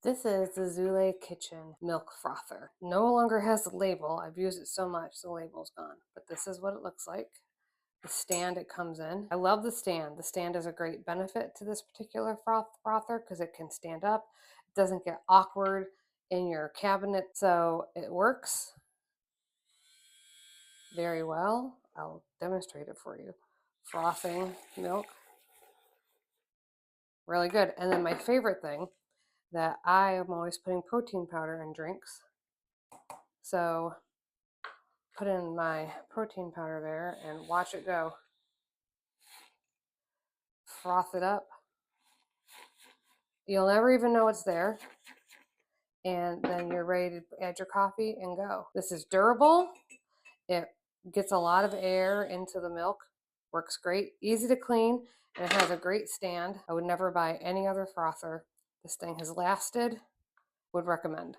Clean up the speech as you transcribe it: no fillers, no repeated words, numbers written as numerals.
This is the Zulay Kitchen milk frother. No longer has the label. I've used it so much, the label's gone. But this is what it looks like. The stand it comes in. I love the stand. The stand is a great benefit to this particular frother because it can stand up. It doesn't get awkward in your cabinet, so it works very well. I'll demonstrate it for you. Frothing milk, really good. And then my favorite thing that I am always putting protein powder in drinks. So put in my protein powder there and watch it go. Froth it up. You'll never even know it's there. And then you're ready to add your coffee and go. This is durable. It gets a lot of air into the milk. Works great. Easy to clean. And it has a great stand. I would never buy any other frother. This thing has lasted. Would recommend.